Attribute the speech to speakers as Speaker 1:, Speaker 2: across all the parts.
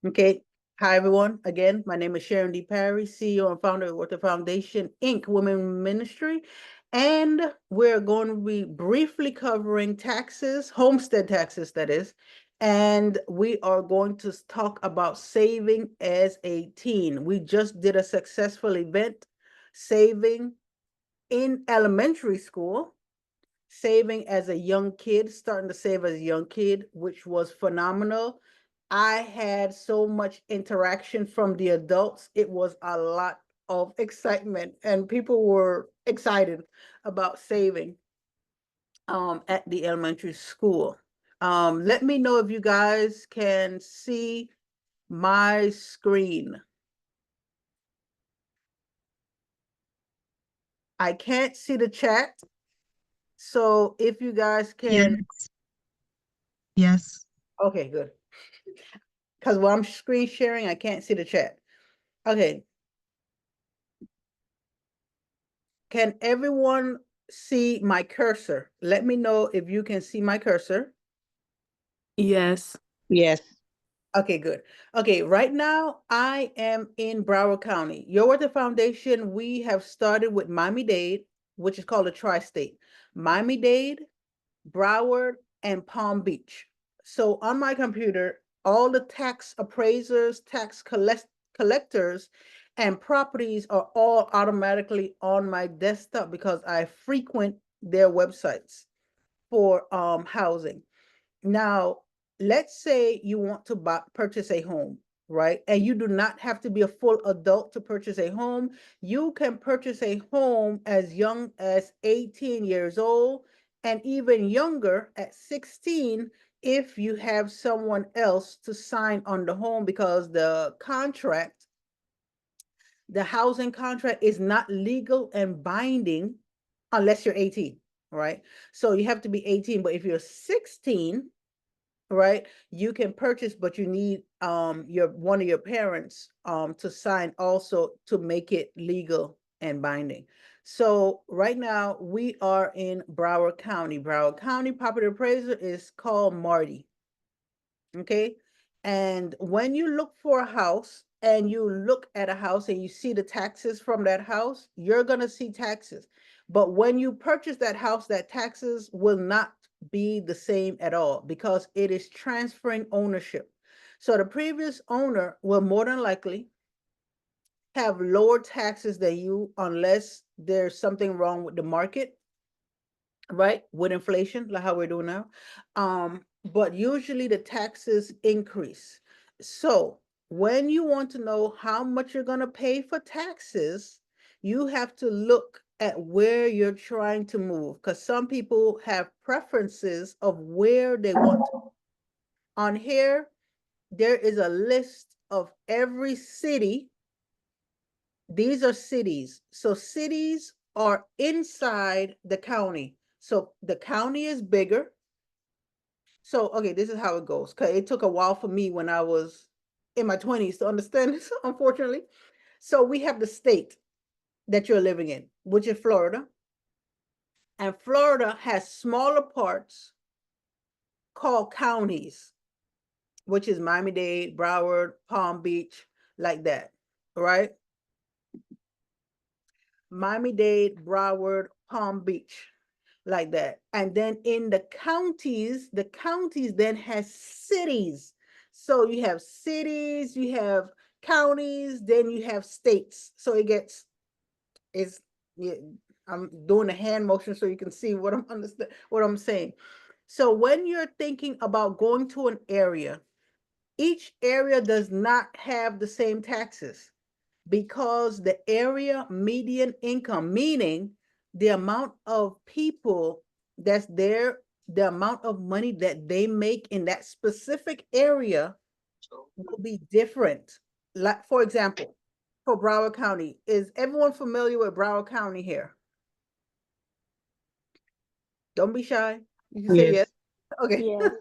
Speaker 1: Okay. Hi, everyone. Again, my name is Sharon D. Parry, CEO and founder of the Foundation, Inc. Women Ministry. And we're going to be briefly covering taxes, homestead taxes, that is. And we are going to talk about saving as a teen. We just did a successful event, saving in elementary school, saving as a young kid, starting to save as a young kid, which was phenomenal. I had so much interaction from the adults. It was a lot of excitement, and people were excited about saving at the elementary school. Let me know if you guys can see my screen. I can't see the chat. So if you guys can.
Speaker 2: Yes. Yes.
Speaker 1: Okay, good. Because while I'm screen sharing, I can't see the chat. Okay. Can everyone see my cursor? Let me know if you can see my cursor.
Speaker 3: Yes.
Speaker 4: Yes.
Speaker 1: Okay, good. Okay, right now I am in Broward County. Your Worth Foundation, we have started with Miami-Dade, which is called a tri-state. Miami-Dade, Broward, and Palm Beach. So on my computer, all the tax appraisers, collectors, and properties are all automatically on my desktop because I frequent their websites for housing. Now, let's say you want to purchase a home, right? And you do not have to be a full adult to purchase a home. You can purchase a home as young as 18 years old and even younger at 16 if you have someone else to sign on the home, because the housing contract is not legal and binding unless you're 18, right? So you have to be 18, but if you're 16, right, you can purchase, but you need your one of your parents to sign also to make it legal and binding. So right now we are in Broward County. Broward County property appraiser is called Marty. Okay. And when you look for a house and you look at a house and you see the taxes from that house, you're going to see taxes. But when you purchase that house, that taxes will not be the same at all because it is transferring ownership. So the previous owner will more than likely have lower taxes than you unless there's something wrong with the market, right? With inflation, like how we're doing now. But usually the taxes increase. So when you want to know how much you're going to pay for taxes, you have to look at where you're trying to move, because some people have preferences of where they want to. On here, there is a list of every city. These are cities. So cities are inside the county. So the county is bigger. So, okay, this is how it goes. Cause it took a while for me when I was in my 20s to understand this, unfortunately. So we have the state that you're living in, which is Florida. And Florida has smaller parts called counties, which is Miami-Dade, Broward, Palm Beach, like that, right? Miami-Dade, Broward, Palm Beach, like that. And then in the counties then has cities. So you have cities, you have counties, then you have states. So yeah, I'm doing a hand motion so you can see what I'm saying. So when you're thinking about going to an area, each area does not have the same taxes, because the area median income, meaning the amount of people that's there, the amount of money that they make in that specific area will be different. Like, for example, for Broward County, is everyone familiar with Broward County here? Don't be shy. You can say yes. Okay.
Speaker 4: Yes.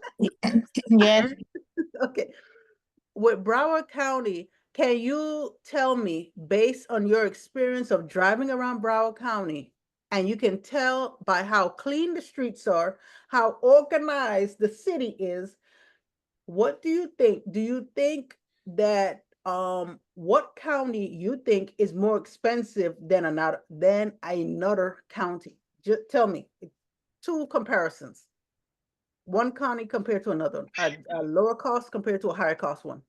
Speaker 4: Yes.
Speaker 1: Okay. With Broward County, can you tell me, based on your experience of driving around Broward County, and you can tell by how clean the streets are, how organized the city is, what do you think? Do you think that what county you think is more expensive than another county? Just tell me. Two comparisons. One county compared to another, a lower cost compared to a higher cost one.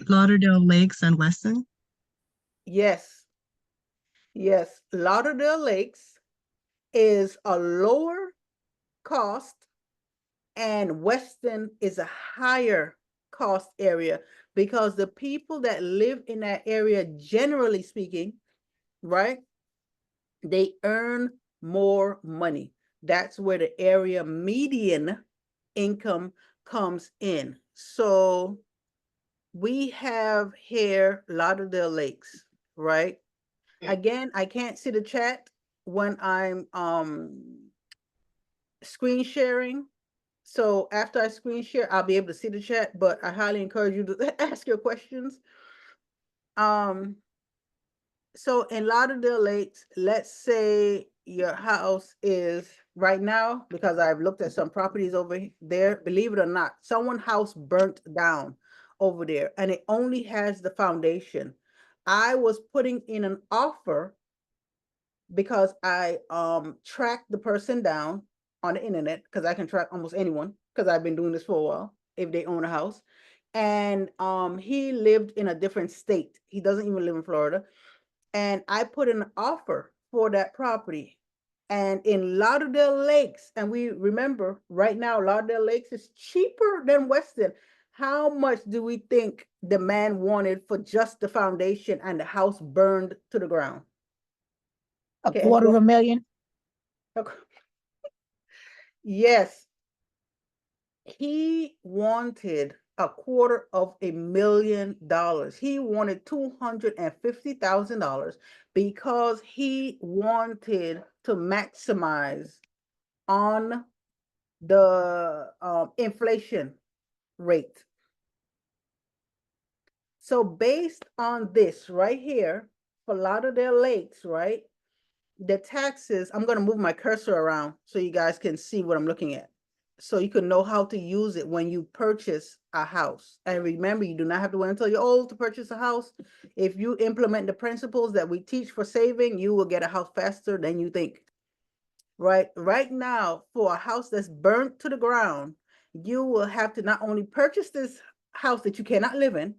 Speaker 2: Lauderdale Lakes and Weston.
Speaker 1: Yes. Yes. Lauderdale Lakes is a lower cost and Weston is a higher cost area because the people that live in that area, generally speaking, right, they earn more money. That's where the area median income comes in. So we have here Lauderdale Lakes, right? Again, I can't see the chat when I'm screen sharing. So after I screen share, I'll be able to see the chat, but I highly encourage you to ask your questions. So in Lauderdale Lakes, let's say your house is right now, because I've looked at some properties over there, believe it or not, someone's house burnt down over there and it only has the foundation. I was putting in an offer because I tracked the person down on the internet, because I can track almost anyone because I've been doing this for a while if they own a house. And he lived in a different state. He doesn't even live in Florida. And I put in an offer for that property. And in Lauderdale Lakes, and we remember right now, Lauderdale Lakes is cheaper than Weston. How much do we think the man wanted for just the foundation and the house burned to the ground?
Speaker 4: A
Speaker 1: Okay,
Speaker 4: quarter of a million.
Speaker 1: Yes, he wanted $250,000. He wanted $250,000 because he wanted to maximize on the inflation rate. So based on this right here, for Lauderdale Lakes, right, the taxes, I'm going to move my cursor around so you guys can see what I'm looking at. So you can know how to use it when you purchase a house. And remember, you do not have to wait until you're old to purchase a house. If you implement the principles that we teach for saving, you will get a house faster than you think. Right now, for a house that's burnt to the ground, you will have to not only purchase this house that you cannot live in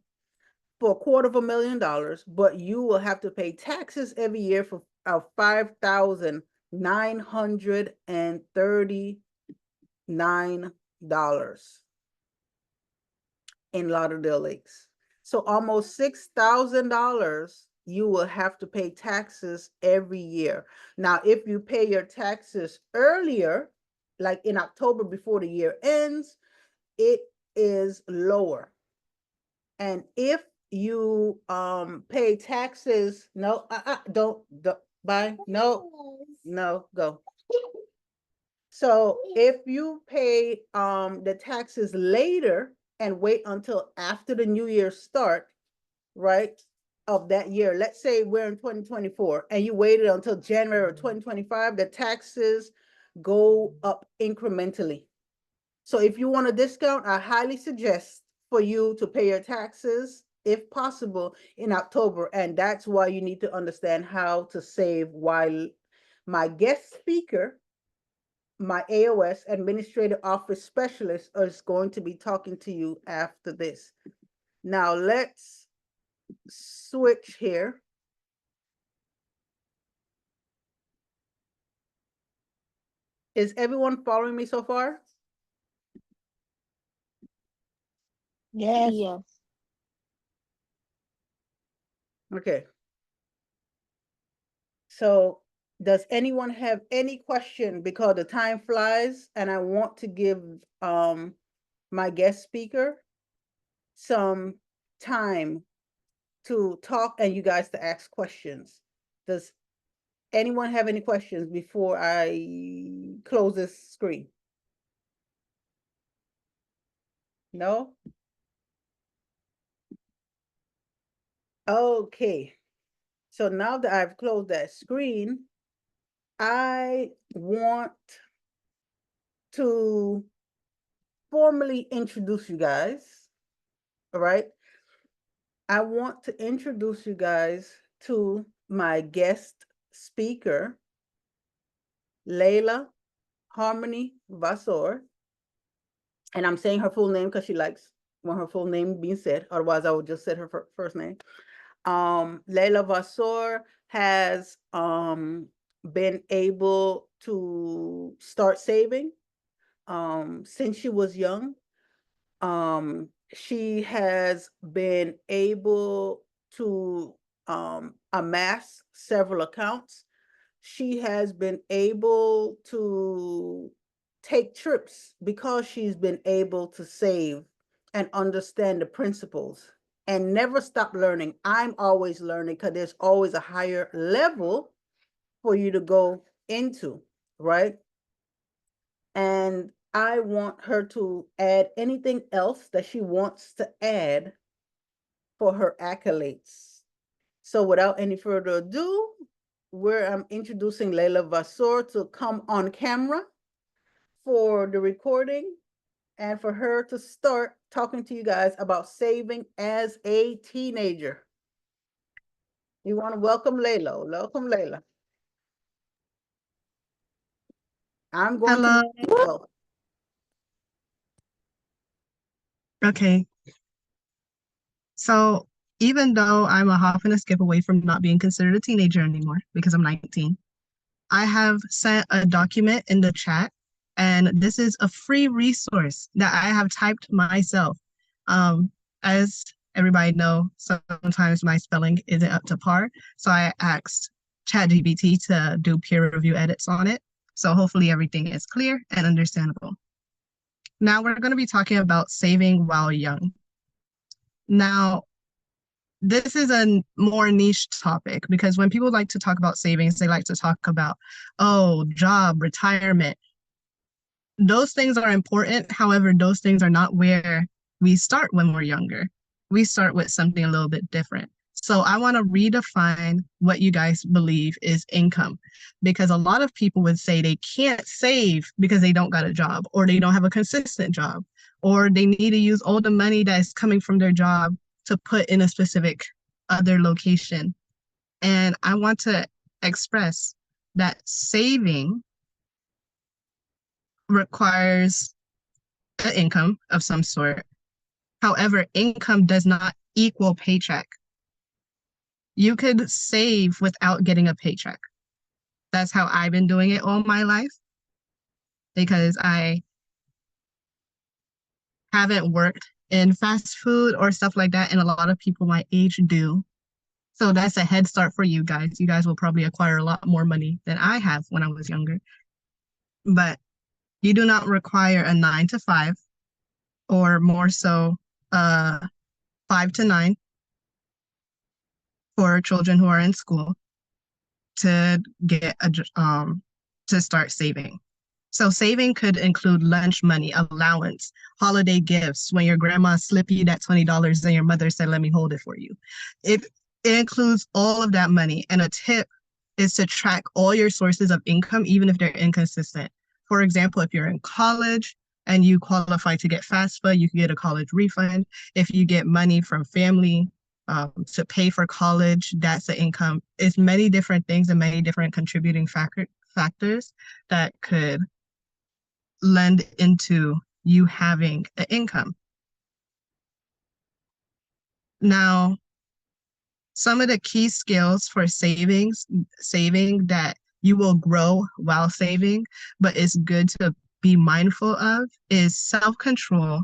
Speaker 1: for $250,000, but you will have to pay taxes every year for $5,939 in Lauderdale Lakes. So almost $6,000 you will have to pay taxes every year. Now, if you pay your taxes earlier, like in October before the year ends, it is lower. And if you pay taxes, no, don't buy, no, go. So if you pay the taxes later and wait until after the new year start, right, of that year, let's say we're in 2024 and you waited until January of 2025, the taxes go up incrementally. So if you want a discount, I highly suggest for you to pay your taxes, if possible, in October. And that's why you need to understand how to save, while my guest speaker, my AOS, Administrative Office Specialist, is going to be talking to you after this. Now let's switch here. Is everyone following me so far?
Speaker 4: Yes.
Speaker 3: Yes.
Speaker 1: Okay. So does anyone have any question? Because the time flies and I want to give my guest speaker some time to talk and you guys to ask questions. Does anyone have any questions before I close this screen? No? Okay. So now that I've closed that screen, I want to formally introduce you guys, all right? I want to introduce you guys to my guest speaker, Layla Harmony Vasor. And I'm saying her full name because she likes when her full name being said. Otherwise, I would just say her first name. Layla Vasor has been able to start saving since she was young. She has been able to amass several accounts. She has been able to take trips because she's been able to save and understand the principles and never stop learning. I'm always learning because there's always a higher level for you to go into, right? And I want her to add anything else that she wants to add for her accolades. So without any further ado, I'm introducing Layla Vasor to come on camera for the recording and for her to start talking to you guys about saving as a teenager. You want to welcome Layla. Welcome, Layla. I'm going
Speaker 2: Hello.
Speaker 1: to go.
Speaker 2: Okay. So even though I'm a hop and a skip away from not being considered a teenager anymore because I'm 19, I have sent a document in the chat, and this is a free resource that I have typed myself. As everybody know, sometimes my spelling isn't up to par, so I asked ChatGPT to do peer review edits on it. So hopefully everything is clear and understandable. Now we're going to be talking about saving while young. Now, this is a more niche topic because when people like to talk about savings, they like to talk about, oh, job, retirement. Those things are important. However, those things are not where we start when we're younger. We start with something a little bit different. So I want to redefine what you guys believe is income, because a lot of people would say they can't save because they don't got a job, or they don't have a consistent job, or they need to use all the money that is coming from their job to put in a specific other location. And I want to express that saving requires an income of some sort. However, income does not equal paycheck. You could save without getting a paycheck. That's how I've been doing it all my life, because I haven't worked in fast food or stuff like that, and a lot of people my age do. So that's a head start for you guys. You guys will probably acquire a lot more money than I have when I was younger. But you do not require a 9 to 5, or more so 5 to 9 for children who are in school to get to start saving. So saving could include lunch money, allowance, holiday gifts, when your grandma slipped you that $20 and your mother said, let me hold it for you. It includes all of that money. And a tip is to track all your sources of income, even if they're inconsistent. For example, if you're in college and you qualify to get FAFSA, you can get a college refund. If you get money from family to pay for college, that's the income. It's many different things and many different contributing factors that could lend into you having an income. Now, some of the key skills for saving that you will grow while saving, but it's good to be mindful of, is self-control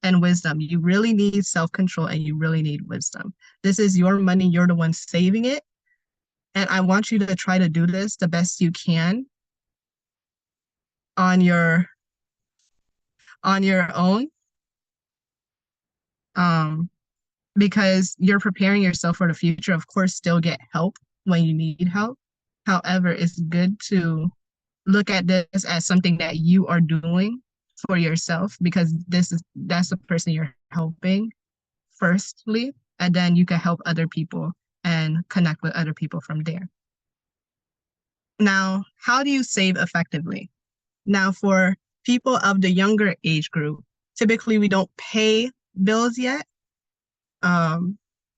Speaker 2: and wisdom. You really need self-control and you really need wisdom. This is your money. You're the one saving it. And I want you to try to do this the best you can on your own. Because you're preparing yourself for the future. Of course, still get help when you need help. However, it's good to look at this as something that you are doing for yourself, because that's the person you're helping firstly, and then you can help other people and connect with other people from there. Now, how do you save effectively? Now, for people of the younger age group, typically we don't pay bills yet. A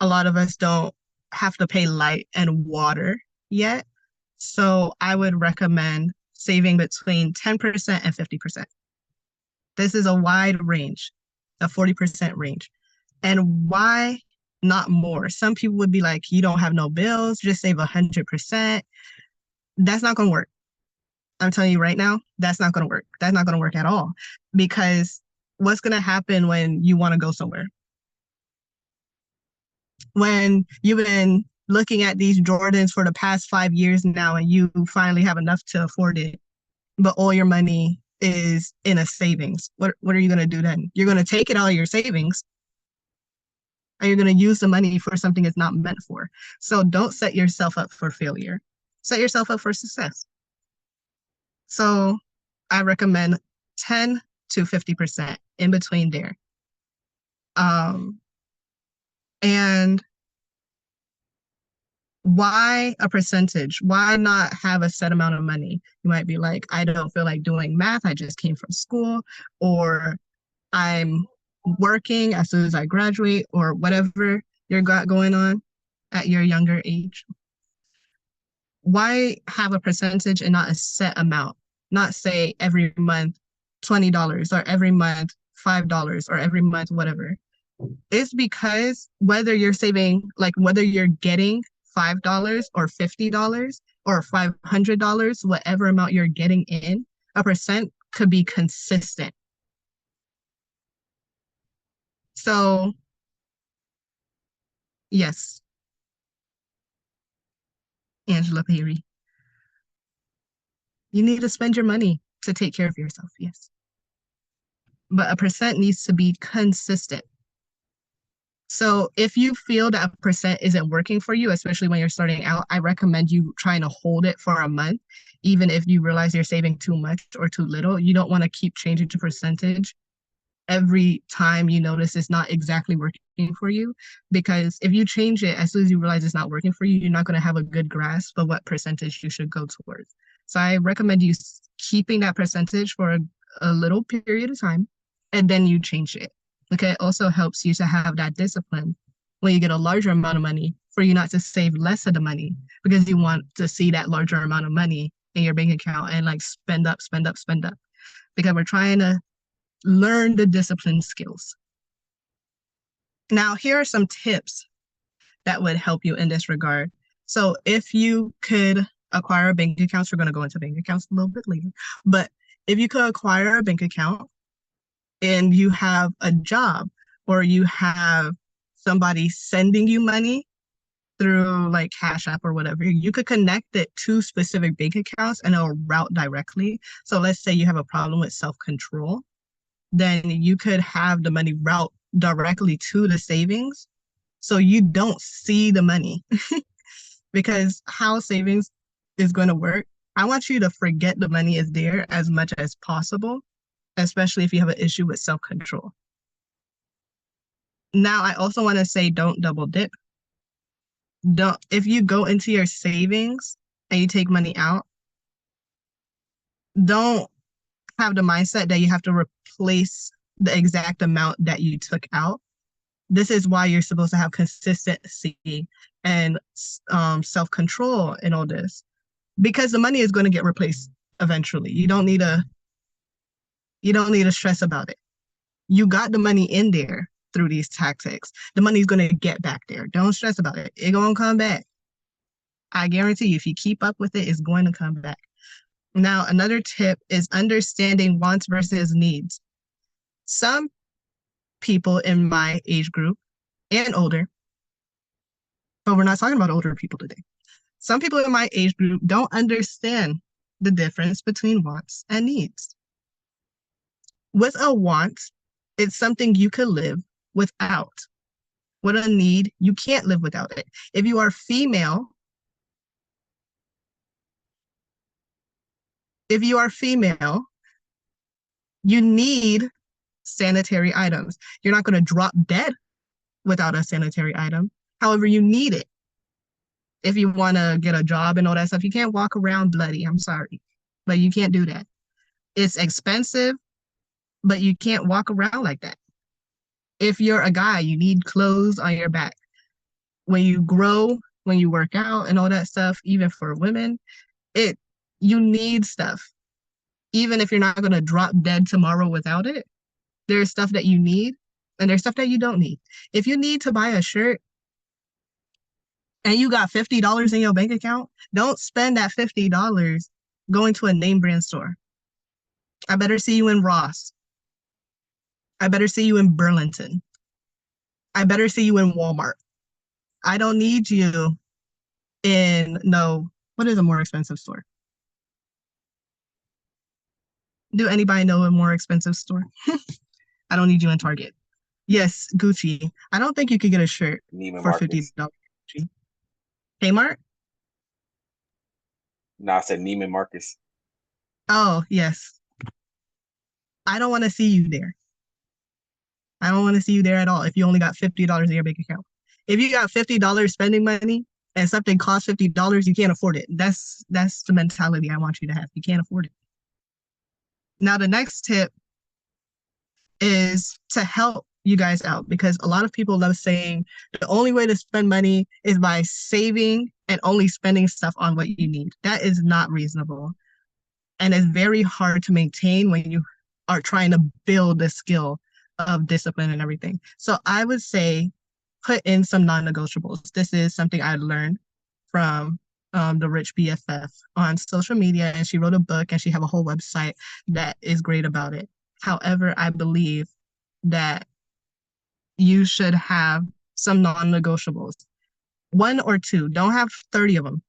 Speaker 2: lot of us don't have to pay light and water yet. So I would recommend saving between 10% and 50%. This is a wide range, a 40% range. And why not more? Some people would be like, you don't have no bills, just save 100%. That's not going to work. I'm telling you right now, that's not going to work. That's not going to work at all. Because what's going to happen when you want to go somewhere? When you've been looking at these Jordans for the past 5 years now and you finally have enough to afford it, but all your money is in a savings. What are you going to do then? You're going to take it out of your savings and you're going to use the money for something it's not meant for. So don't set yourself up for failure. Set yourself up for success. So I recommend 10 to 50% in between there. And why a percentage? Why not have a set amount of money? You might be like, I don't feel like doing math. I just came from school, or I'm working as soon as I graduate, or whatever you got going on at your younger age. Why have a percentage and not a set amount? Not say every month $20 or every month $5 or every month whatever. It's because whether you're saving, like whether you're getting $5 or $50 or $500, whatever amount you're getting in, a percent could be consistent. So, yes, Angela Perry, you need to spend your money to take care of yourself, yes. But a percent needs to be consistent. So if you feel that a percent isn't working for you, especially when you're starting out, I recommend you trying to hold it for a month. Even if you realize you're saving too much or too little, you don't want to keep changing the percentage every time you notice it's not exactly working for you. Because if you change it, as soon as you realize it's not working for you, you're not going to have a good grasp of what percentage you should go towards. So I recommend you keeping that percentage for a little period of time, and then you change it. Okay, it also helps you to have that discipline when you get a larger amount of money for you not to save less of the money because you want to see that larger amount of money in your bank account and like spend up. Because we're trying to learn the discipline skills. Now, here are some tips that would help you in this regard. So if you could acquire a bank account, we're going to go into bank accounts a little bit later, but if you could acquire a bank account and you have a job or you have somebody sending you money through like Cash App or whatever, you could connect it to specific bank accounts and it'll route directly. So let's say you have a problem with self-control, then you could have the money route directly to the savings so you don't see the money. Because how savings is going to work, I want you to forget the money is there as much as possible, especially if you have an issue with self-control. Now, I also want to say don't double dip. If you go into your savings and you take money out, don't have the mindset that you have to replace the exact amount that you took out. This is why you're supposed to have consistency and self-control in all this, because the money is going to get replaced eventually. You don't need to stress about it. You got the money in there through these tactics. The money's going to get back there. Don't stress about it. It's going to come back. I guarantee you, if you keep up with it, it's going to come back. Now, another tip is understanding wants versus needs. Some people in my age group and older, but we're not talking about older people today. Some people in my age group don't understand the difference between wants and needs. With a want, it's something you could live without. With a need, you can't live without it. If you are female, you need sanitary items. You're not going to drop dead without a sanitary item. However, you need it. If you want to get a job and all that stuff, you can't walk around bloody. I'm sorry, but you can't do that. It's expensive, but you can't walk around like that. If you're a guy, you need clothes on your back. When you grow, when you work out and all that stuff, even for women, you need stuff. Even if you're not going to drop dead tomorrow without it, there's stuff that you need and there's stuff that you don't need. If you need to buy a shirt and you got $50 in your bank account, don't spend that $50 going to a name brand store. I better see you in Ross. I better see you in Burlington. I better see you in Walmart. I don't need you in, no, what is a more expensive store? Do anybody know a more expensive store? I don't need you in Target. Yes, Gucci. I don't think you could get a shirt
Speaker 5: Neiman
Speaker 2: for
Speaker 5: Marcus.
Speaker 2: $50. Gucci. Kmart?
Speaker 5: No, I said Neiman Marcus.
Speaker 2: Oh, yes. I don't want to see you there. I don't want to see you there at all if you only got $50 in your bank account. If you got $50 spending money and something costs $50, you can't afford it. That's the mentality I want you to have. You can't afford it. Now, the next tip is to help you guys out, because a lot of people love saying the only way to spend money is by saving and only spending stuff on what you need. That is not reasonable. And it's very hard to maintain when you are trying to build the skill of discipline and everything. So I would say put in some non-negotiables. This is something I learned from the Rich BFF on social media, and she wrote a book and she have a whole website that is great about it. However, I believe that you should have some non-negotiables. 1 or 2, don't have 30 of them.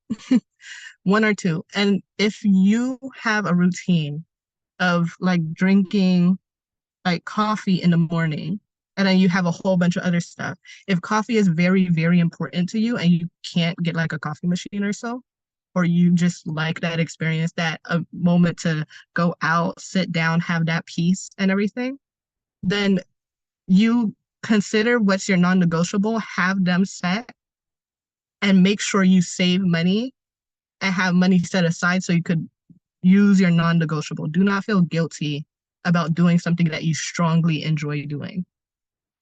Speaker 2: 1 or 2. And if you have a routine of like drinking like coffee in the morning, and then you have a whole bunch of other stuff. If coffee is very, very important to you and you can't get like a coffee machine or so, or you just like that experience, that a moment to go out, sit down, have that peace and everything, then you consider what's your non-negotiable, have them set, and make sure you save money and have money set aside so you could use your non-negotiable. Do not feel guilty about doing something that you strongly enjoy doing.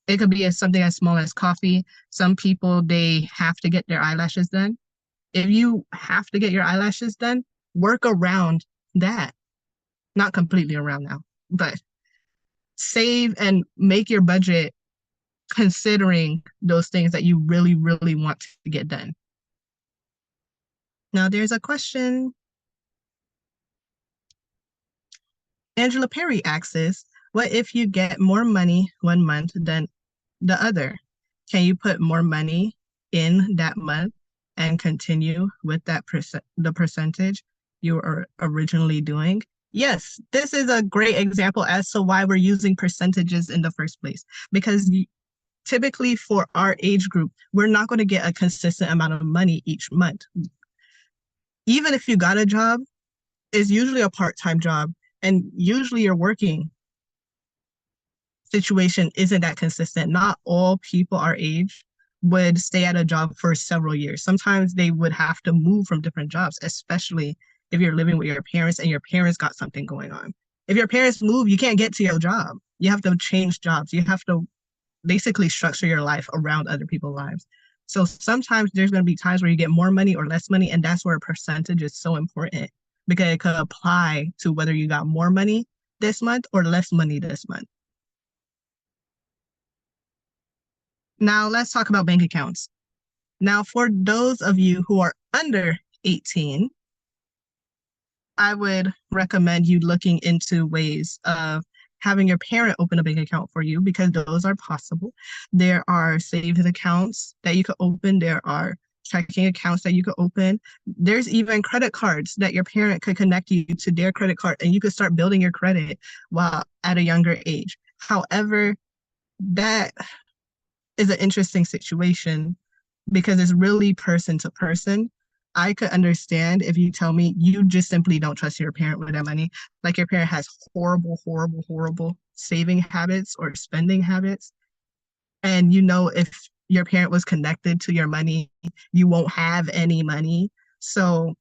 Speaker 2: It could be something as small as coffee. Some people, they have to get their eyelashes done. If you have to get your eyelashes done, work around that. Not completely around now, but save and make your budget considering those things that you really, really want to get done. Now there's a question. Angela Perry asks, what if you get more money one month than the other? Can you put more money in that month and continue with that the percentage you were originally doing? Yes, this is a great example as to why we're using percentages in the first place, because typically for our age group, we're not going to get a consistent amount of money each month. Even if you got a job, it's usually a part-time job, and usually your working situation isn't that consistent. Not all people our age would stay at a job for several years. Sometimes they would have to move from different jobs, especially if you're living with your parents and your parents got something going on. If your parents move, you can't get to your job. You have to change jobs. You have to basically structure your life around other people's lives. So sometimes there's going to be times where you get more money or less money, and that's where a percentage is so important, because it could apply to whether you got more money this month or less money this month. Now let's talk about bank accounts. Now, for those of you who are under 18, I would recommend you looking into ways of having your parent open a bank account for you, because those are possible. There are savings accounts that you could open. There are checking accounts that you could open. There's even credit cards that your parent could connect you to their credit card, and you could start building your credit while at a younger age. However, that is an interesting situation because it's really person to person. I could understand if you tell me you just simply don't trust your parent with that money. Like your parent has horrible, horrible, horrible saving habits or spending habits. And you know, if your parent was connected to your money, you won't have any money. So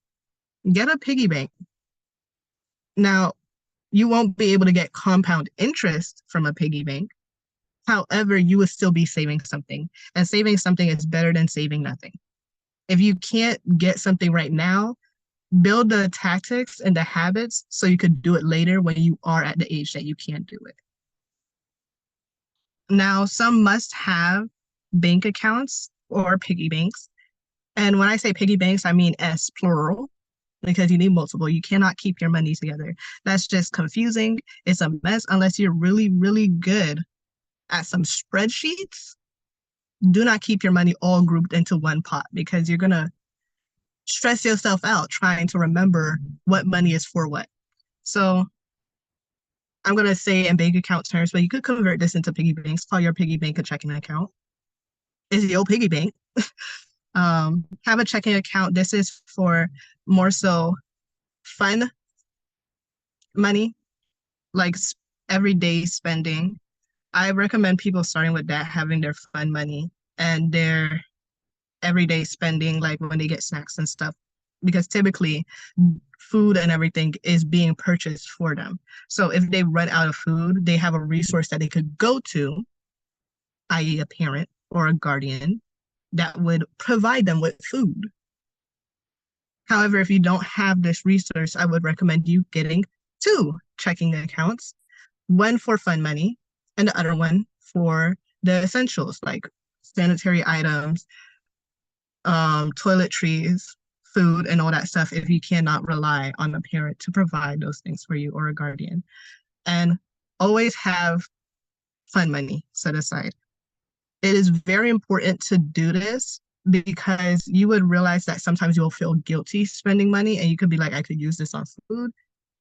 Speaker 2: get a piggy bank. Now, You won't be able to get compound interest from a piggy bank. However, you will still be saving something, and saving something is better than saving nothing. If you can't get something right now, build the tactics and the habits so you could do it later when you are at the age that you can do it. Now, some must have bank accounts or piggy banks. And when I say piggy banks, I mean S plural, because you need multiple. You cannot keep your money together. That's just confusing. It's a mess unless you're really, really good at some spreadsheets. Do not keep your money all grouped into one pot because you're going to stress yourself out trying to remember what money is for what. So I'm going to say in bank account terms, but you could convert this into piggy banks. Call your piggy bank a checking account. It's your piggy bank. Have a checking account. This is for more so fun money, like everyday spending. I recommend people starting with that, having their fun money and their everyday spending, like when they get snacks and stuff, because typically food and everything is being purchased for them. So if they run out of food, they have a resource that they could go to, i.e. a parent or a guardian, that would provide them with food. However, if you don't have this resource, I would recommend you getting 2 checking accounts, one for fun money and the other one for the essentials like sanitary items, toiletries, food, and all that stuff if you cannot rely on a parent to provide those things for you or a guardian. And always have fun money set aside. It is very important to do this because you would realize that sometimes you'll feel guilty spending money and you could be like, I could use this on food.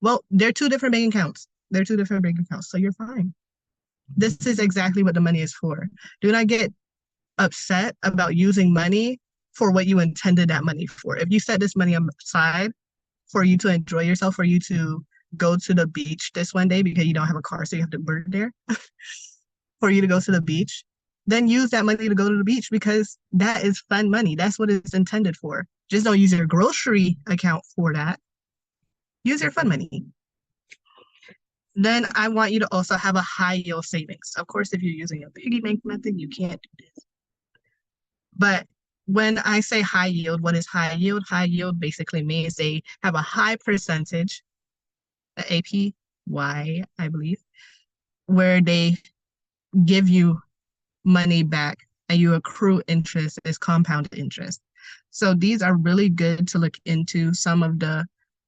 Speaker 2: Well, they're 2 different bank accounts. They're 2 different bank accounts, so you're fine. This is exactly what the money is for. Do not get upset about using money for what you intended that money for. If you set this money aside for you to enjoy yourself, for you to go to the beach this one day because you don't have a car, so you have to work there, for you to go to the beach, then use that money to go to the beach because that is fun money. That's what it's intended for. Just don't use your grocery account for that. Use your fun money. Then I want you to also have a high yield savings. Of course, if you're using a piggy bank method, you can't do this. But when I say high yield, what is high yield? High yield basically means they have a high percentage, APY, I believe, where they give you money back and you accrue interest as compound interest. So these are really good to look into. Some of the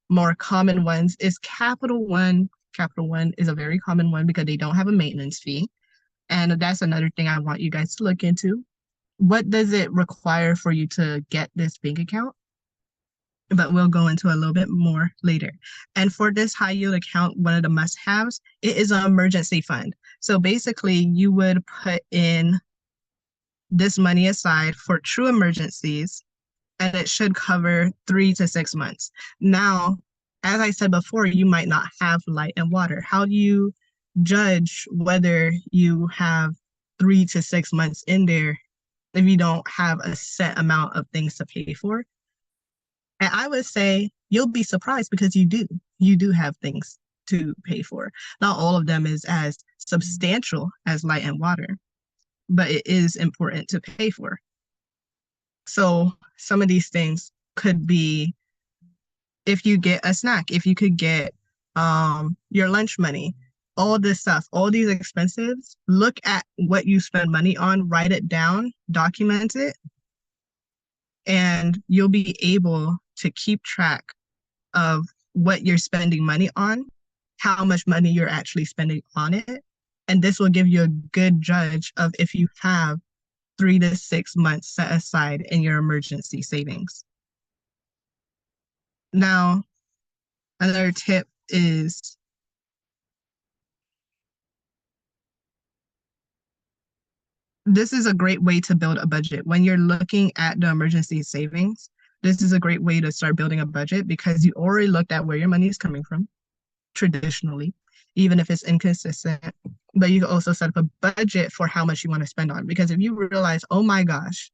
Speaker 2: more common ones is Capital One. Capital One is a very common one because they don't have a maintenance fee. And that's another thing I want you guys to look into. What does it require for you to get this bank account? But we'll go into a little bit more later. And for this high yield account, one of the must-haves, it is an emergency fund. So basically you would put in this money aside for true emergencies, and it should cover 3 to 6 months. Now, as I said before, you might not have light and water. How do you judge whether you have 3 to 6 months in there if you don't have a set amount of things to pay for? And I would say you'll be surprised because you do. You do have things to pay for. Not all of them is as substantial as light and water, but it is important to pay for. So some of these things could be if you get a snack, if you could get your lunch money, all this stuff, all these expenses, look at what you spend money on, write it down, document it, and you'll be able to keep track of what you're spending money on, how much money you're actually spending on it. And this will give you a good judge of if you have 3 to 6 months set aside in your emergency savings. Now, another tip is this is a great way to build a budget. When you're looking at the emergency savings, this is a great way to start building a budget because you already looked at where your money is coming from traditionally, even if it's inconsistent. But you can also set up a budget for how much you want to spend on. Because if you realize, oh my gosh,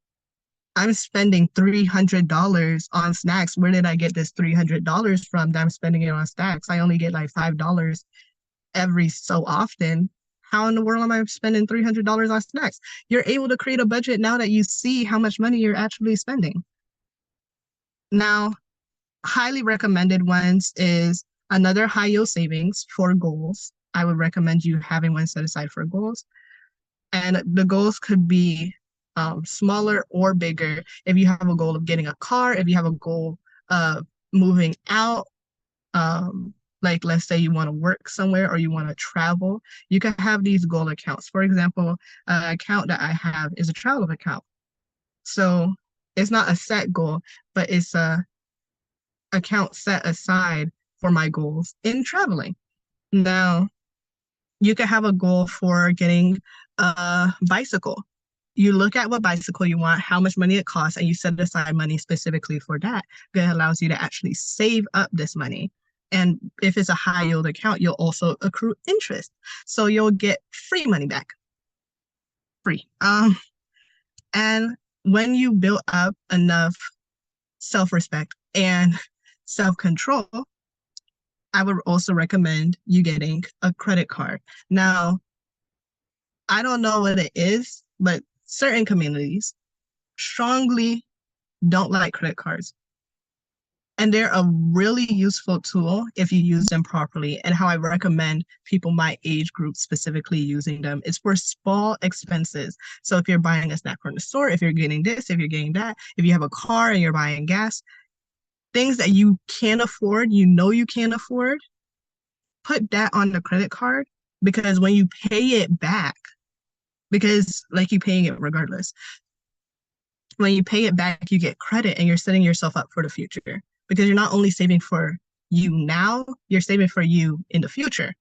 Speaker 2: I'm spending $300 on snacks. Where did I get this $300 from that I'm spending it on snacks? I only get like $5 every so often. How in the world am I spending $300 on snacks? You're able to create a budget now that you see how much money you're actually spending. Now, highly recommended ones is another high yield savings for goals. I would recommend you having one set aside for goals. And the goals could be smaller or bigger. If you have a goal of getting a car, if you have a goal of moving out, like let's say you want to work somewhere or you want to travel, you can have these goal accounts. For example, an account that I have is a travel account. So it's not a set goal, but it's a account set aside for my goals in traveling. Now, you can have a goal for getting a bicycle. You look at what bicycle you want, how much money it costs, and you set aside money specifically for that. That allows you to actually save up this money. And if it's a high yield account, you'll also accrue interest. So you'll get free money back. Free. And when you build up enough self-respect and self-control, I would also recommend you getting a credit card. Now, I don't know what it is, but certain communities strongly don't like credit cards. And they're a really useful tool if you use them properly. And how I recommend people my age group specifically using them is for small expenses. So if you're buying a snack from the store, if you're getting this, if you're getting that, if you have a car and you're buying gas, things that you can't afford, you know you can't afford, put that on the credit card, because when you pay it back, because like you're paying it regardless, when you pay it back, you get credit and you're setting yourself up for the future, because you're not only saving for you now, you're saving for you in the future.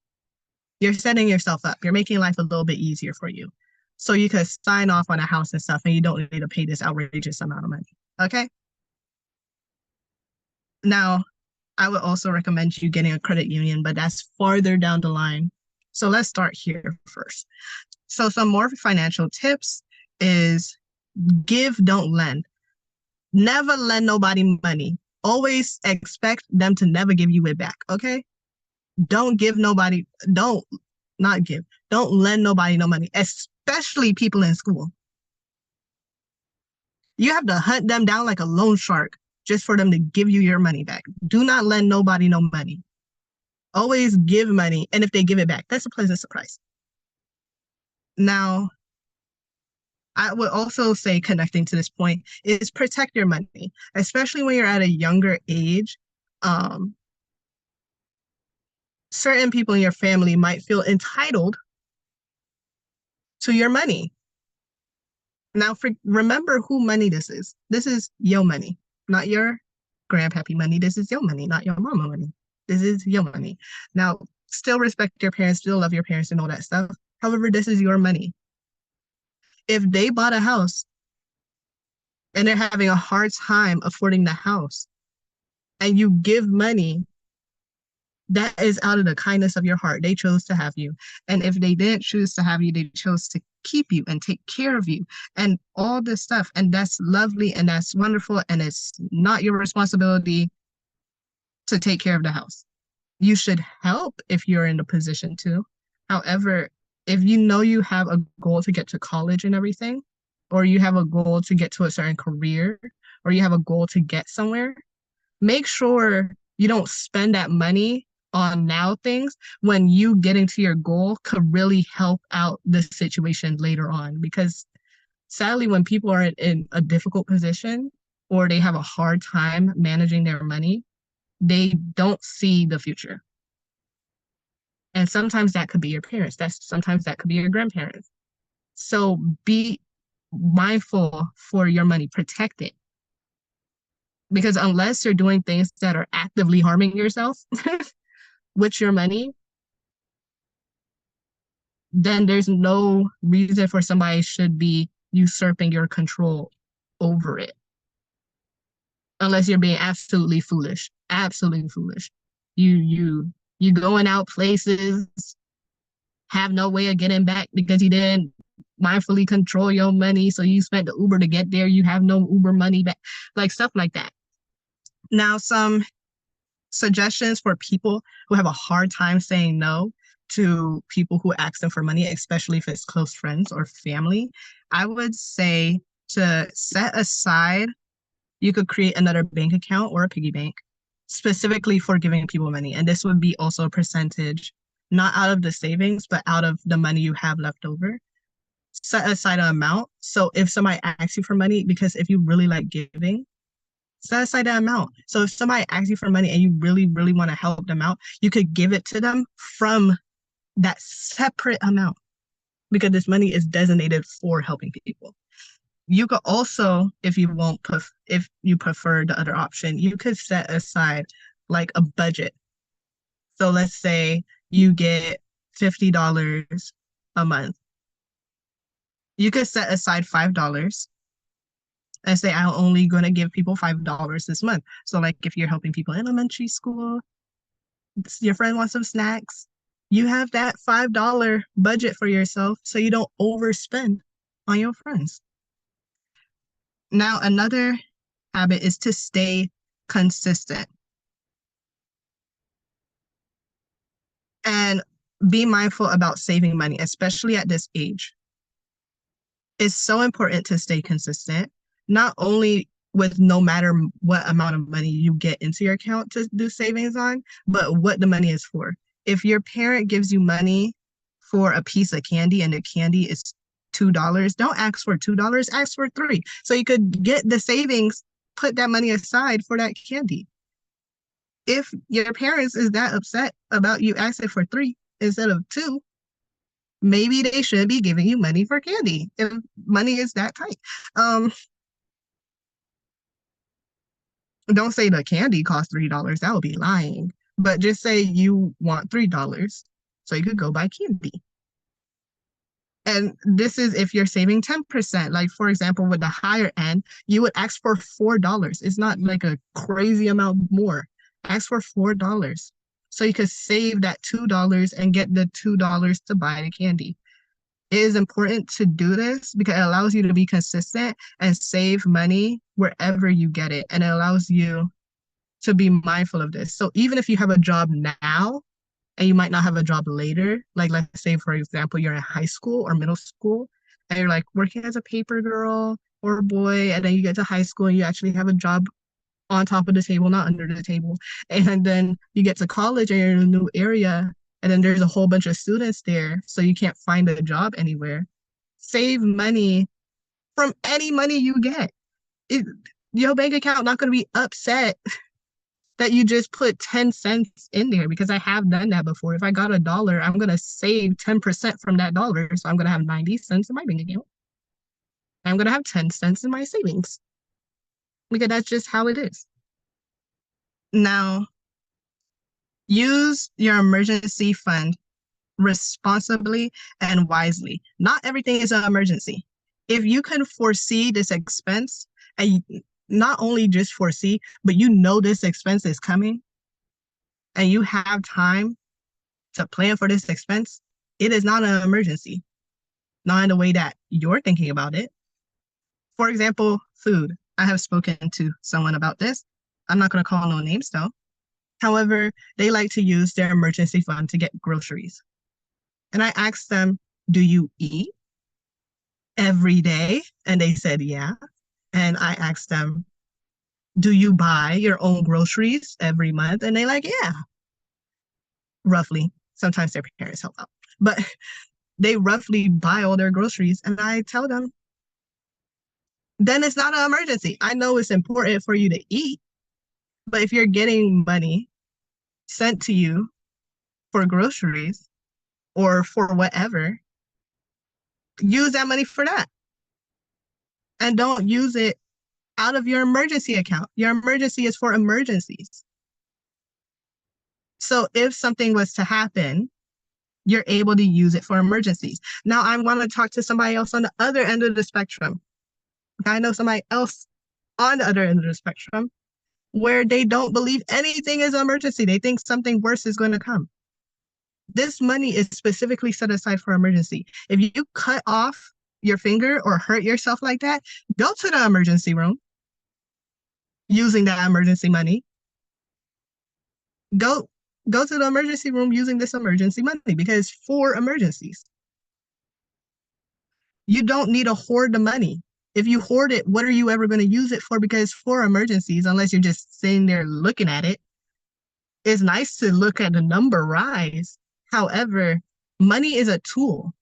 Speaker 2: You're setting yourself up. You're making life a little bit easier for you. So you could sign off on a house and stuff and you don't need to pay this outrageous amount of money. Okay? Now, I would also recommend you getting a credit union, but that's farther down the line. So let's start here first. So some more financial tips is give, don't lend. Never lend nobody money. Always expect them to never give you it back, okay? Don't give nobody, don't lend nobody no money, especially people in school. You have to hunt them down like a loan shark just for them to give you your money back. Do not lend nobody no money. Always give money, and if they give it back, that's a pleasant surprise. Now, I would also say, connecting to this point, is protect your money, especially when you're at a younger age. Certain people in your family might feel entitled to your money. Now, remember who money this is. This is your money, not your grandpappy money. This is your money, not your mama money. This is your money. Now, still respect your parents, still love your parents and all that stuff. However, this is your money. If they bought a house and they're having a hard time affording the house and you give money, that is out of the kindness of your heart. They chose to have you. And if they didn't choose to have you, they chose to keep you and take care of you and all this stuff. And that's lovely and that's wonderful. And it's not your responsibility to take care of the house. You should help if you're in the position to. However, if you know you have a goal to get to college and everything, or you have a goal to get to a certain career, or you have a goal to get somewhere, make sure you don't spend that money on now things when you getting to your goal could really help out the situation later on. Because sadly, when people are in a difficult position or they have a hard time managing their money, they don't see the future. And sometimes that could be your parents. Sometimes that could be your grandparents. So be mindful for your money, protect it. Because unless you're doing things that are actively harming yourself with your money, then there's no reason for somebody should be usurping your control over it. Unless you're being absolutely foolish, absolutely foolish. You going out places, have no way of getting back because you didn't mindfully control your money. So you spent the Uber to get there. You have no Uber money back, like stuff like that. Now, some suggestions for people who have a hard time saying no to people who ask them for money, especially if it's close friends or family. I would say to set aside, you could create another bank account or a piggy bank specifically for giving people money. And this would be also a percentage, not out of the savings, but out of the money you have left over. Set aside an amount. So if somebody asks you for money, because if you really like giving, set aside that amount. So if somebody asks you for money and you really, really want to help them out, you could give it to them from that separate amount because this money is designated for helping people. You could also, if you prefer the other option, you could set aside like a budget. So let's say you get $50 a month. You could set aside $5 and say, I'm only going to give people $5 this month. So like if you're helping people in elementary school, your friend wants some snacks, you have that $5 budget for yourself so you don't overspend on your friends. Now, another habit is to stay consistent and be mindful about saving money, especially at this age. It's so important to stay consistent, not only with no matter what amount of money you get into your account to do savings on, but what the money is for. If your parent gives you money for a piece of candy and the candy is $2, don't ask for $2, ask for $3. So you could get the savings, put that money aside for that candy. If your parents is that upset about you asking for $3 instead of $2, maybe they should be giving you money for candy if money is that tight. Don't say the candy costs $3. That would be lying. But just say you want $3 so you could go buy candy. And this is if you're saving 10%. Like, for example, with the higher end, you would ask for $4. It's not like a crazy amount more. Ask for $4 so you could save that $2 and get the $2 to buy the candy. It is important to do this because it allows you to be consistent and save money wherever you get it. And it allows you to be mindful of this. So even if you have a job now, and you might not have a job later, like let's say, for example, you're in high school or middle school, and you're like working as a paper girl or boy, and then you get to high school and you actually have a job on top of the table, not under the table. And then you get to college and you're in a new area, and then there's a whole bunch of students there, so you can't find a job anywhere. Save money from any money you get. Your bank account not going to be upset that you just put 10 cents in there, because I have done that before. If I got $1, I'm going to save 10% from that dollar. So I'm going to have 90 cents in my bank account. I'm going to have 10 cents in my savings, because that's just how it is. Now, use your emergency fund responsibly and wisely. Not everything is an emergency. If you can foresee this expense, and not only just foresee, but you know this expense is coming, and you have time to plan for this expense, it is not an emergency. Not in the way that you're thinking about it. For example, food. I have spoken to someone about this. I'm not going to call no names though. However, they like to use their emergency fund to get groceries. And I asked them, do you eat every day? And they said, yeah. And I asked them, do you buy your own groceries every month? And they like, yeah, roughly. Sometimes their parents help out, but they roughly buy all their groceries. And I tell them, then it's not an emergency. I know it's important for you to eat, but if you're getting money sent to you for groceries or for whatever, use that money for that. And don't use it out of your emergency account. Your emergency is for emergencies. So if something was to happen, you're able to use it for emergencies. Now I want to talk to somebody else on the other end of the spectrum. I know somebody else on the other end of the spectrum where they don't believe anything is an emergency. They think something worse is going to come. This money is specifically set aside for emergency. If you cut off your finger or hurt yourself like that, go to the emergency room using that emergency money. Go to the emergency room using this emergency money because for emergencies. You don't need to hoard the money. If you hoard it, what are you ever going to use it for? Because for emergencies, unless you're just sitting there looking at it, it's nice to look at the number rise. However, money is a tool.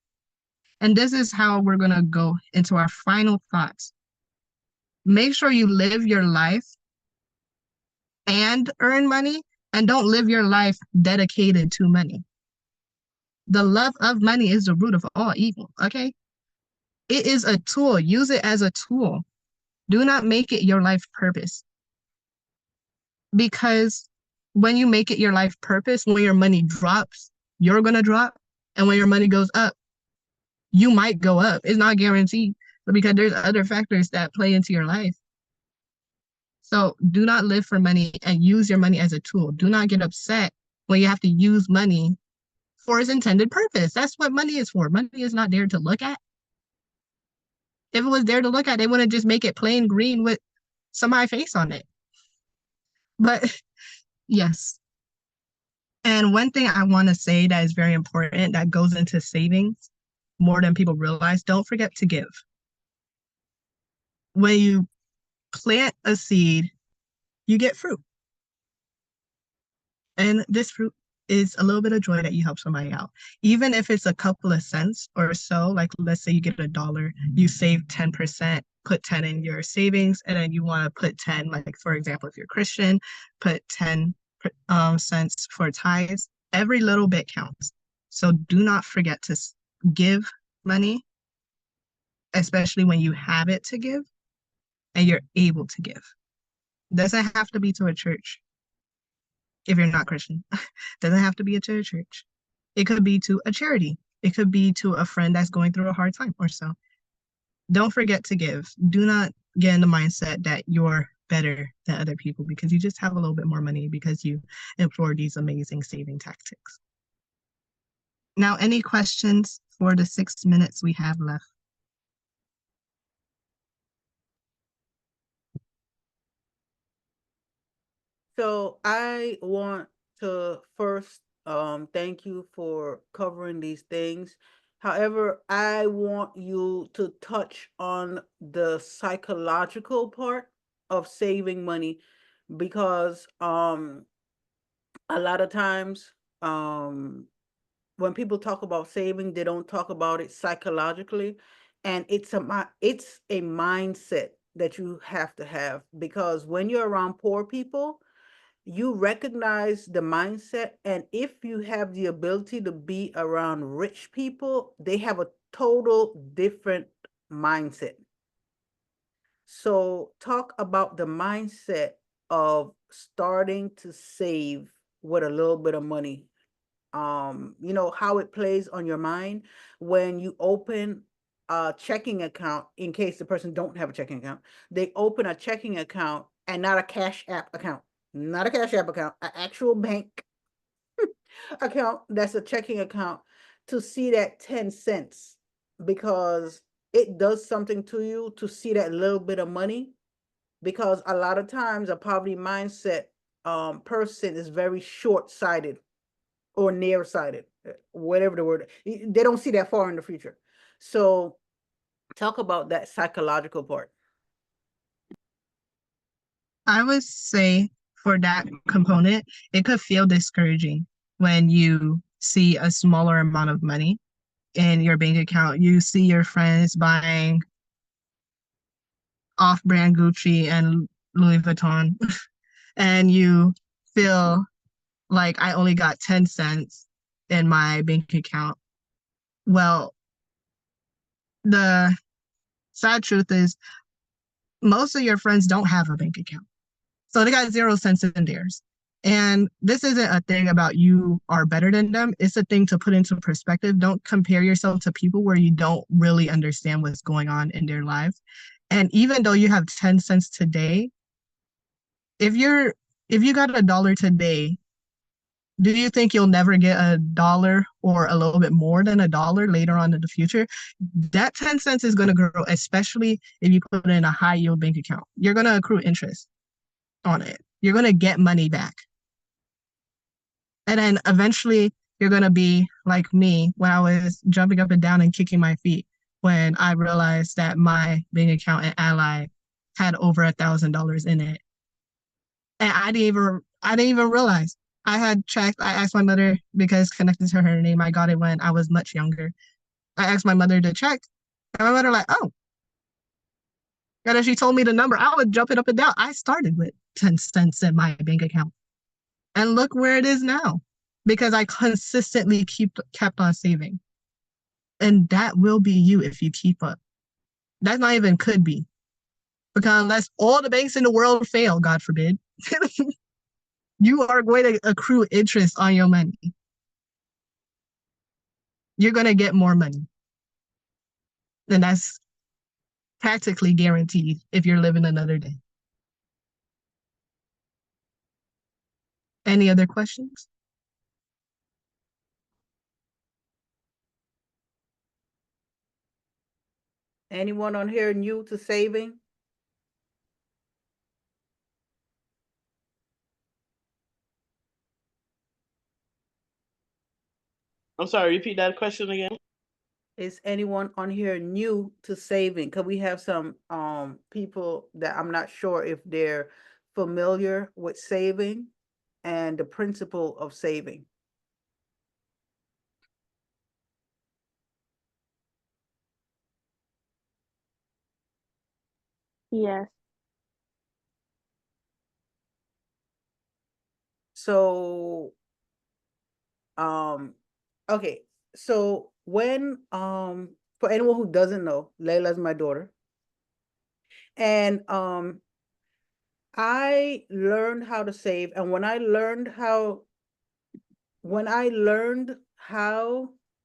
Speaker 2: And this is how we're going to go into our final thoughts. Make sure you live your life and earn money, and don't live your life dedicated to money. The love of money is the root of all evil, okay? It is a tool. Use it as a tool. Do not make it your life purpose. Because when you make it your life purpose, when your money drops, you're going to drop. And when your money goes up, you might go up. It's not guaranteed, but because there's other factors that play into your life. So do not live for money and use your money as a tool. Do not get upset when you have to use money for its intended purpose. That's what money is for. Money is not there to look at. If it was there to look at, they wouldn't just make it plain green with somebody's face on it. But yes. And one thing I want to say that is very important that goes into savings more than people realize, don't forget to give. When you plant a seed, you get fruit. And this fruit is a little bit of joy that you help somebody out. Even if it's a couple of cents or so, like let's say you get $1, you save 10%, put 10 in your savings, and then you want to put 10, like for example, if you're Christian, put 10 cents for tithes. Every little bit counts. So do not forget to give money, especially when you have it to give and you're able to give. Doesn't have to be to a church. If you're not Christian, doesn't have to be to a church. It could be to a charity. It could be to a friend that's going through a hard time or so. Don't forget to give. Do not get in the mindset that you're better than other people because you just have a little bit more money because you employ these amazing saving tactics. Now, any questions for the 6 minutes we have left?
Speaker 1: So I want to first thank you for covering these things. However, I want you to touch on the psychological part of saving money because a lot of times when people talk about saving, they don't talk about it psychologically, and it's a mindset that you have to have because when you're around poor people, you recognize the mindset, and if you have the ability to be around rich people, they have a total different mindset. So talk about the mindset of starting to save with a little bit of money. You know how it plays on your mind when you open a checking account. In case the person don't have a checking account, they open a checking account and not a Cash App account, not a Cash App account, an actual bank account that's a checking account, to see that 10 cents, because it does something to you to see that little bit of money, because a lot of times a poverty mindset person is very short-sighted or nearsighted, whatever the word. They don't see that far in the future. So talk about that psychological part.
Speaker 2: I would say for that component, it could feel discouraging when you see a smaller amount of money in your bank account. You see your friends buying off-brand Gucci and Louis Vuitton, and you feel like I only got 10 cents in my bank account. Well, the sad truth is most of your friends don't have a bank account. So they got 0 cents in theirs. And this isn't a thing about you are better than them. It's a thing to put into perspective. Don't compare yourself to people where you don't really understand what's going on in their lives. And even though you have 10 cents today, if you got $1 today, Do you think you'll never get $1 or a little bit more than $1 later on in the future? That 10 cents is going to grow, especially if you put it in a high yield bank account. You're going to accrue interest on it. You're going to get money back. And then eventually you're going to be like me when I was jumping up and down and kicking my feet when I realized that my bank account at Ally had over $1,000 in it. And I didn't even realize. I had checked. I asked my mother because connected to her name. I got it when I was much younger. I asked my mother to check, and my mother like, oh. And then she told me the number. I was jumping up and down. I started with 10 cents in my bank account, and look where it is now, because I consistently kept on saving, and that will be you if you keep up. That's not even could be, because unless all the banks in the world fail, God forbid. You are going to accrue interest on your money. You're going to get more money. And that's practically guaranteed if you're living another day. Any other questions?
Speaker 1: Anyone on here new to saving?
Speaker 5: I'm sorry, repeat that question again.
Speaker 1: Is anyone on here new to saving? Because we have some people that I'm not sure if they're familiar with saving and the principle of saving.
Speaker 3: Yes.
Speaker 1: So, okay. So when, for anyone who doesn't know, Layla's my daughter. And, I learned how to save. And when I learned how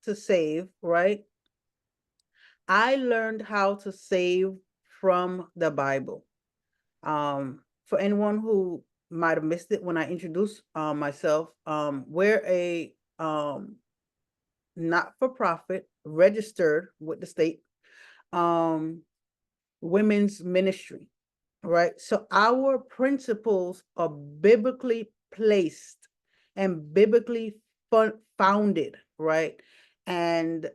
Speaker 1: to save, right? I learned how to save from the Bible. For anyone who might have missed it when I introduced myself, we're a not-for-profit registered with the state women's ministry, right? So our principles are biblically placed and biblically founded, right? And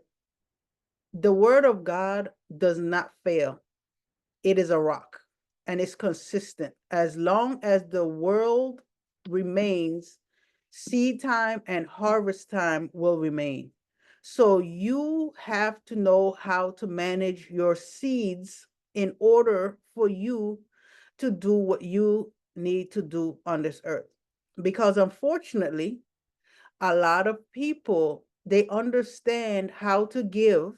Speaker 1: the word of God does not fail. It is a rock and it's consistent. As long as the world remains, seed time and harvest time will remain. So you have to know how to manage your seeds in order for you to do what you need to do on this earth. Because unfortunately, a lot of people, they understand how to give,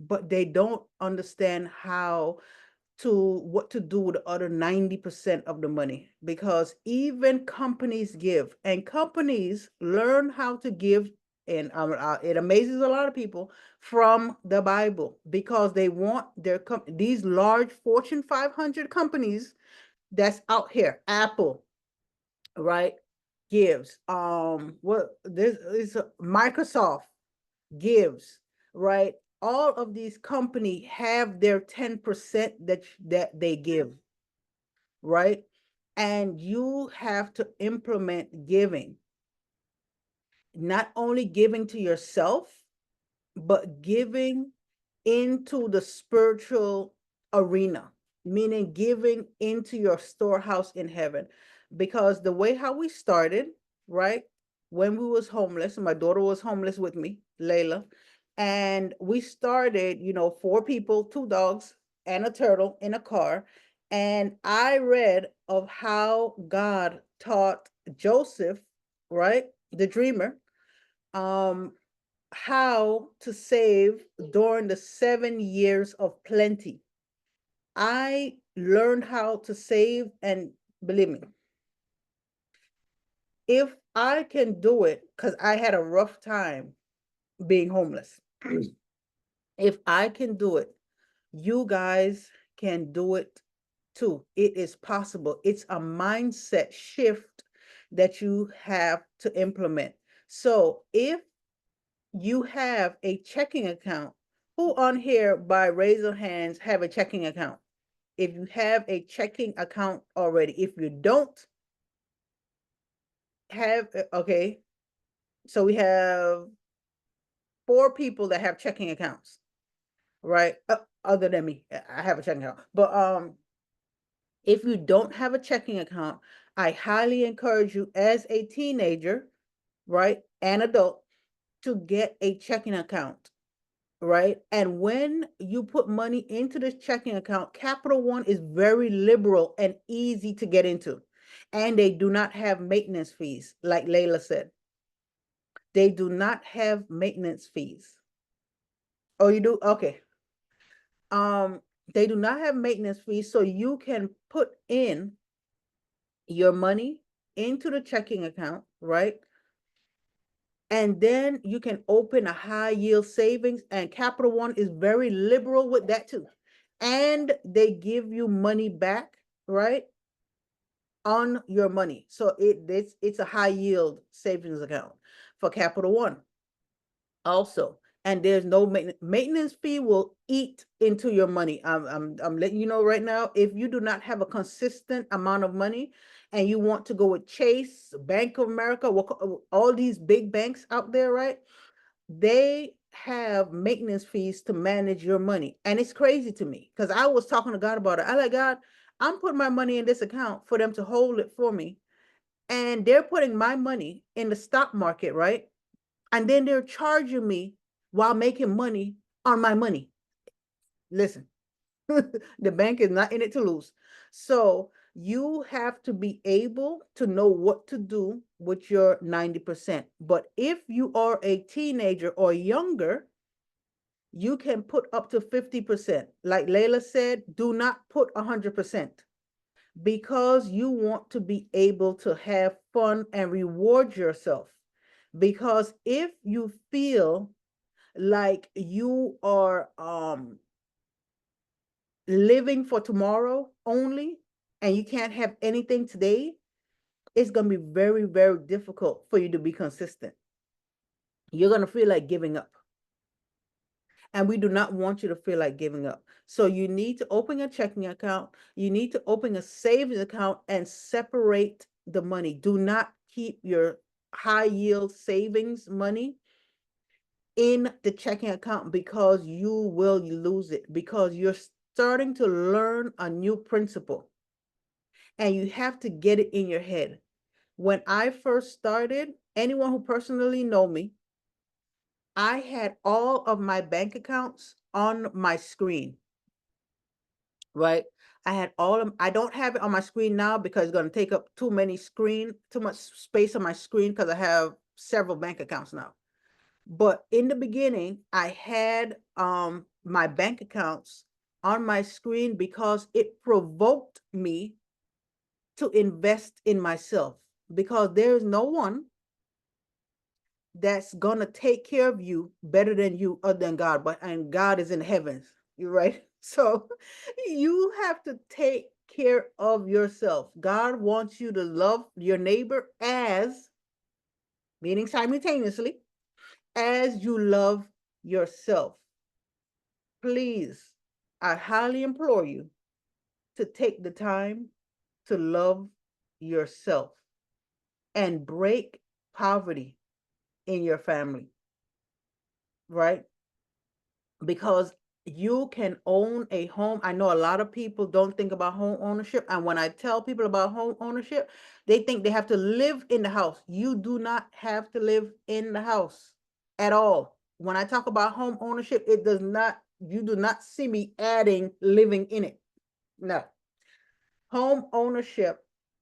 Speaker 1: but they don't understand what to do with the other 90% of the money, because even companies give, and companies learn how to give, and it amazes a lot of people, from the Bible, because they want these large Fortune 500 companies that's out here, Apple, right, gives, what this is, Microsoft gives, right? All of these companies have their 10% that they give, right? And you have to implement giving, not only giving to yourself, but giving into the spiritual arena, meaning giving into your storehouse in heaven. Because the way how we started, right? When we was homeless, my daughter was homeless with me, Layla, and we started, 4 people, 2 dogs, and a turtle in a car. And I read of how God taught Joseph, right, the dreamer, how to save during the 7 years of plenty. I learned how to save, and believe me, if I can do it, because I had a rough time being homeless. If I can do it, you guys can do it too. It is possible. It's a mindset shift that you have to implement. So if you have a checking account, who on here by raise of hands have a checking account? If you have a checking account already, if you don't have, okay, so we have 4 people that have checking accounts, right? Other than me, I have a checking account. But if you don't have a checking account, I highly encourage you as a teenager, right, and adult, to get a checking account, right? And when you put money into this checking account, Capital One is very liberal and easy to get into. And they do not have maintenance fees, like Layla said. They do not have maintenance fees. Oh, you do? Okay. They do not have maintenance fees, so you can put in your money into the checking account, right? And then you can open a high yield savings, and Capital One is very liberal with that too. And they give you money back, right, on your money. So it's a high yield savings account for Capital One also. And there's no maintenance fee will eat into your money. I'm letting you know right now, if you do not have a consistent amount of money and you want to go with Chase, Bank of America, all these big banks out there, right? They have maintenance fees to manage your money. And it's crazy to me because I was talking to God about it. I like, God, I'm putting my money in this account for them to hold it for me. And they're putting my money in the stock market, right? And then they're charging me while making money on my money. Listen, the bank is not in it to lose. So you have to be able to know what to do with your 90%. But if you are a teenager or younger, you can put up to 50%. Like Layla said, do not put 100% because you want to be able to have fun and reward yourself. Because if you feel like you are living for tomorrow only and you can't have anything today, it's going to be very, very difficult for you to be consistent. You're going to feel like giving up. And we do not want you to feel like giving up. So you need to open a checking account. You need to open a savings account and separate the money. Do not keep your high yield savings money in the checking account because you will lose it, because you're starting to learn a new principle and you have to get it in your head. When I first started, anyone who personally know me, I had all of my bank accounts on my screen, right? I had all of, I don't have it on my screen now because it's going to take up too much space on my screen because I have several bank accounts now. But in the beginning, I had my bank accounts on my screen because it provoked me to invest in myself, because there's no one that's gonna take care of you better than you other than God, and God is in the heavens. You're right. So you have to take care of yourself. God wants you to love your neighbor as, meaning simultaneously, as you love yourself. Please, I highly implore you to take the time to love yourself and break poverty in your family, right? Because you can own a home. I know a lot of people don't think about home ownership. And when I tell people about home ownership, they think they have to live in the house. You do not have to live in the house at all. When I talk about home ownership, you do not see me adding living in it. No. Home ownership,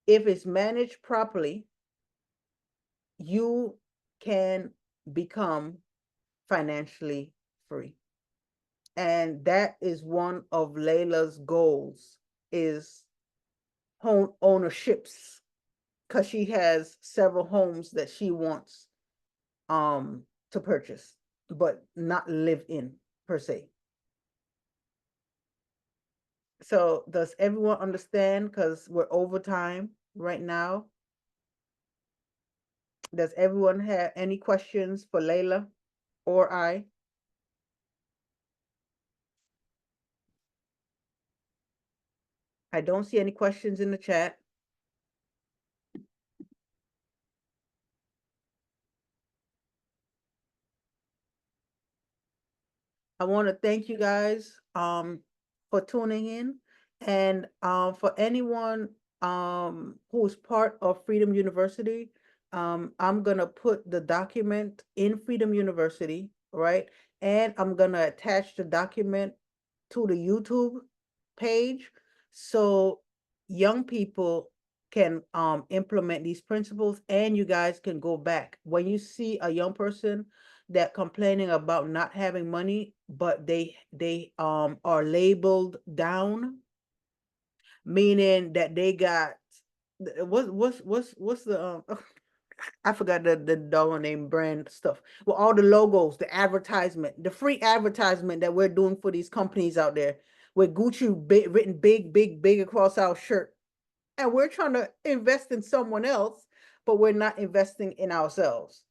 Speaker 1: if it's managed properly, you can become financially free. And that is one of Layla's goals, is home ownerships, because she has several homes that she wants to purchase, but not live in per se. So does everyone understand? Because we're over time right now. Does everyone have any questions for Layla or I? I don't see any questions in the chat. I want to thank you guys for tuning in, and for anyone who's part of Freedom University, I'm gonna put the document in Freedom University, right? And I'm gonna attach the document to the YouTube page so young people can implement these principles, and you guys can go back when you see a young person that complaining about not having money, but they are labeled down, meaning that they got what's the I forgot the dollar name brand stuff. Well, all the logos, the advertisement, the free advertisement that we're doing for these companies out there, with Gucci written big across our shirt, and we're trying to invest in someone else, but we're not investing in ourselves.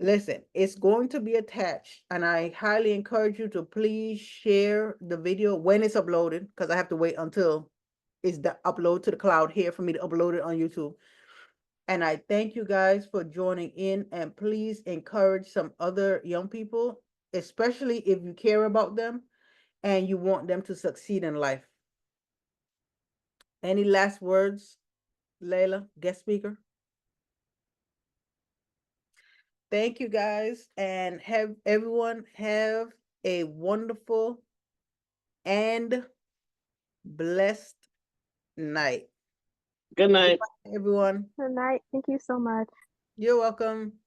Speaker 1: Listen, it's going to be attached, and I highly encourage you to please share the video when it's uploaded, because I have to wait until it's uploaded to the cloud here for me to upload it on YouTube. And I thank you guys for joining in, and please encourage some other young people, especially if you care about them and you want them to succeed in life. Any last words, Layla, guest speaker? Thank you guys, and have everyone have a wonderful and blessed night.
Speaker 5: Good night.
Speaker 1: Everyone,
Speaker 6: Good night. Thank you so much.
Speaker 1: you're welcome.